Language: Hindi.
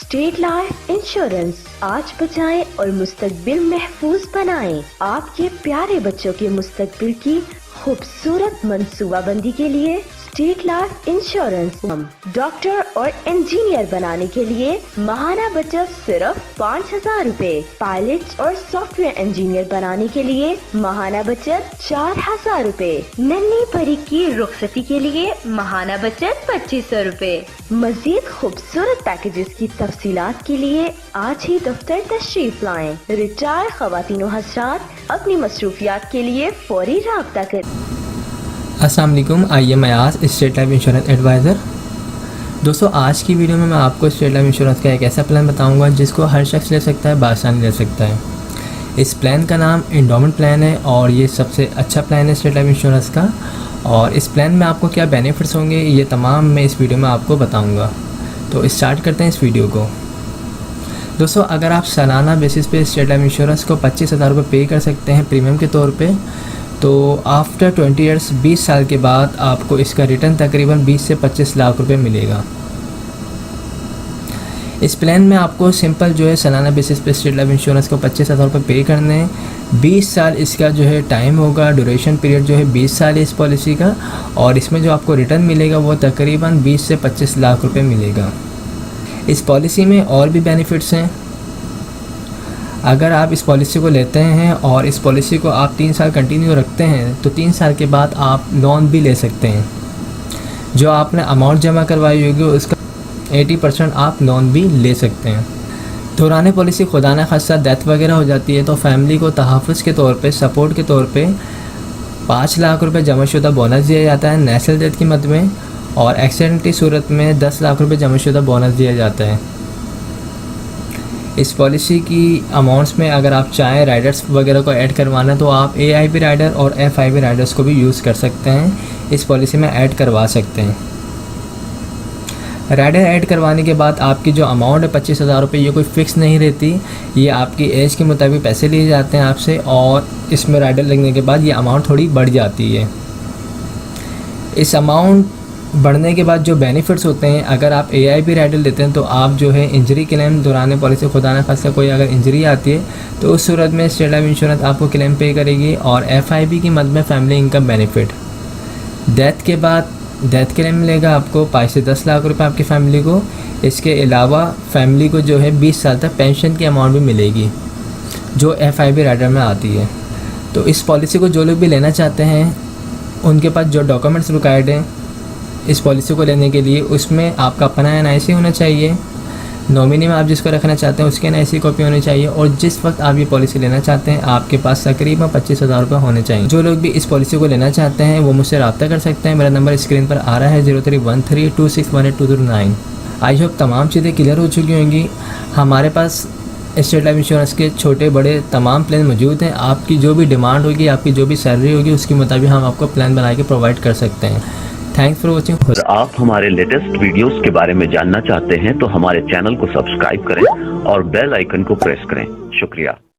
स्टेट लाइफ इंश्योरेंस, आज बचाएं और मुस्तकबिल महफूज बनाएं। आपके प्यारे बच्चों के मुस्तकबिल की खूबसूरत मंसूबाबंदी के लिए स्टेट लाइफ इंश्योरेंस हम डॉक्टर और इंजीनियर बनाने के लिए माहाना बचत सिर्फ 5,000 रूपए, पायलट और सॉफ्टवेयर इंजीनियर बनाने के लिए माहाना बचत 4,000 रूपए, नन्ही परी की रुखसती के लिए माहाना बचत 2,500 रूपए। मजीद खूबसूरत पैकेजेस की तफसीलात के लिए आज ही दफ्तर तशरीफ लाएं। रिटायर ख़वातीन व हज़रात अपनी मसरूफियात के लिए फौरी राब्ता करें। अस्सलाम वालेकुम, I am Ayaz, State Life insurance advisor. दोस्तों, आज की वीडियो में मैं आपको स्टेट लाइफ इंश्योरेंस का एक ऐसा प्लान बताऊंगा जिसको हर शख्स ले सकता है, बासानी ले सकता है। इस प्लान का नाम एंडोमेंट प्लान है और ये सबसे अच्छा प्लान है स्टेट लाइफ इंश्योरेंस का। और इस प्लान में आपको क्या बेनिफिट्स होंगे ये तमाम मैं इस वीडियो में आपको बताऊँगा। तो स्टार्ट करते हैं इस वीडियो को। दोस्तों, अगर आप सालाना बेसिस पे स्टेट लाइफ इंश्योरेंस को 25,000 रुपये पे कर सकते हैं प्रीमियम के तौर पे, तो आफ्टर 20 ईयर्स 20 साल के बाद आपको इसका रिटर्न तकरीबन 20 से 25 लाख रुपए मिलेगा। इस प्लान में आपको सिंपल जो है सालाना बेसिस पे स्टेट लाइफ इंश्योरेंस को 25,000 रुपये पे करने हैं। 20 साल इसका जो है टाइम होगा, ड्यूरेशन पीरियड जो है 20 साल है इस पॉलिसी का। और इसमें जो आपको रिटर्न मिलेगा वो तकरीबन 20 से 25 लाख रुपये मिलेगा। इस पॉलिसी में और भी बेनिफिट्स हैं। अगर आप इस पॉलिसी को लेते हैं और इस पॉलिसी को आप 3 साल कंटिन्यू रखते हैं तो 3 साल के बाद आप लोन भी ले सकते हैं। जो आपने अमाउंट जमा करवाई होगी उसका 80% आप लोन भी ले सकते हैं। दौरान पॉलिसी खुदा न खास्ता डेथ वगैरह हो जाती है तो फैमिली को तहफ़्फ़ुज़ के तौर पे, सपोर्ट के तौर पे 5 लाख रुपए जमाशुदा बोनस दिया जाता है नेचुरल डेथ की मद में, और एक्सीडेंट की सूरत में 10 लाख रुपए जमाशुदा बोनस दिया जाता है। इस पॉलिसी की अमाउंट्स में अगर आप चाहें राइडर्स वगैरह को ऐड करवाना तो आप AIB राइडर और FIB राइडर्स को भी यूज़ कर सकते हैं, इस पॉलिसी में ऐड करवा सकते हैं। राइडर ऐड करवाने के बाद आपकी जो अमाउंट है 25,000 रुपये, ये कोई फ़िक्स नहीं रहती, ये आपकी एज के मुताबिक पैसे लिए जाते हैं आपसे, और इसमें राइडर लगने के बाद ये अमाउंट थोड़ी बढ़ जाती है। इस अमाउंट बढ़ने के बाद जो बेनिफिट्स होते हैं, अगर आप AIB राइडर लेते हैं तो आप जो है इंजरी क्लेम दौरान पॉलिसी खुदा न खास्ता कोई अगर इंजरी आती है तो उस सूरत में स्टेट लाइफ इंश्योरेंस आपको क्लेम पे करेगी। और FIB की मद में फैमिली इनकम बेनिफिट, डेथ के बाद डेथ क्लेम मिलेगा आपको 5 से 10 लाख रुपए आपकी फ़ैमिली को। इसके अलावा फैमिली को जो है 20 साल तक पेंशन की अमाउंट भी मिलेगी जो FIB राइडर में आती है। तो इस पॉलिसी को जो लोग भी लेना चाहते हैं उनके पास जो डॉक्यूमेंट्स रिक्वायर्ड हैं इस पॉलिसी को लेने के लिए, उसमें आपका अपना NIC होना चाहिए, नॉमिनी में आप जिसको रखना चाहते हैं उसके NIC कॉपी होनी चाहिए, और जिस वक्त आप ये पॉलिसी लेना चाहते हैं आपके पास तकरीबन 25,000 रुपये होने चाहिए। जो लोग भी इस पॉलिसी को लेना चाहते हैं वो मुझसे रब्ता कर सकते हैं। मेरा नंबर स्क्रीन पर आ रहा है 031326182009। आई होप तमाम चीज़ें क्लियर हो चुकी होंगी। हमारे पास स्टेट लाइफ इंश्योरेंस के छोटे बड़े तमाम प्लान मौजूद हैं। आपकी जो भी डिमांड होगी, आपकी जो भी सैलरी होगी, उसके मुताबिक हम आपको प्लान बना के प्रोवाइड कर सकते हैं। Thanks for watching. अगर आप हमारे लेटेस्ट वीडियोस के बारे में जानना चाहते हैं तो हमारे चैनल को सब्सक्राइब करें और बेल आइकन को प्रेस करें। शुक्रिया।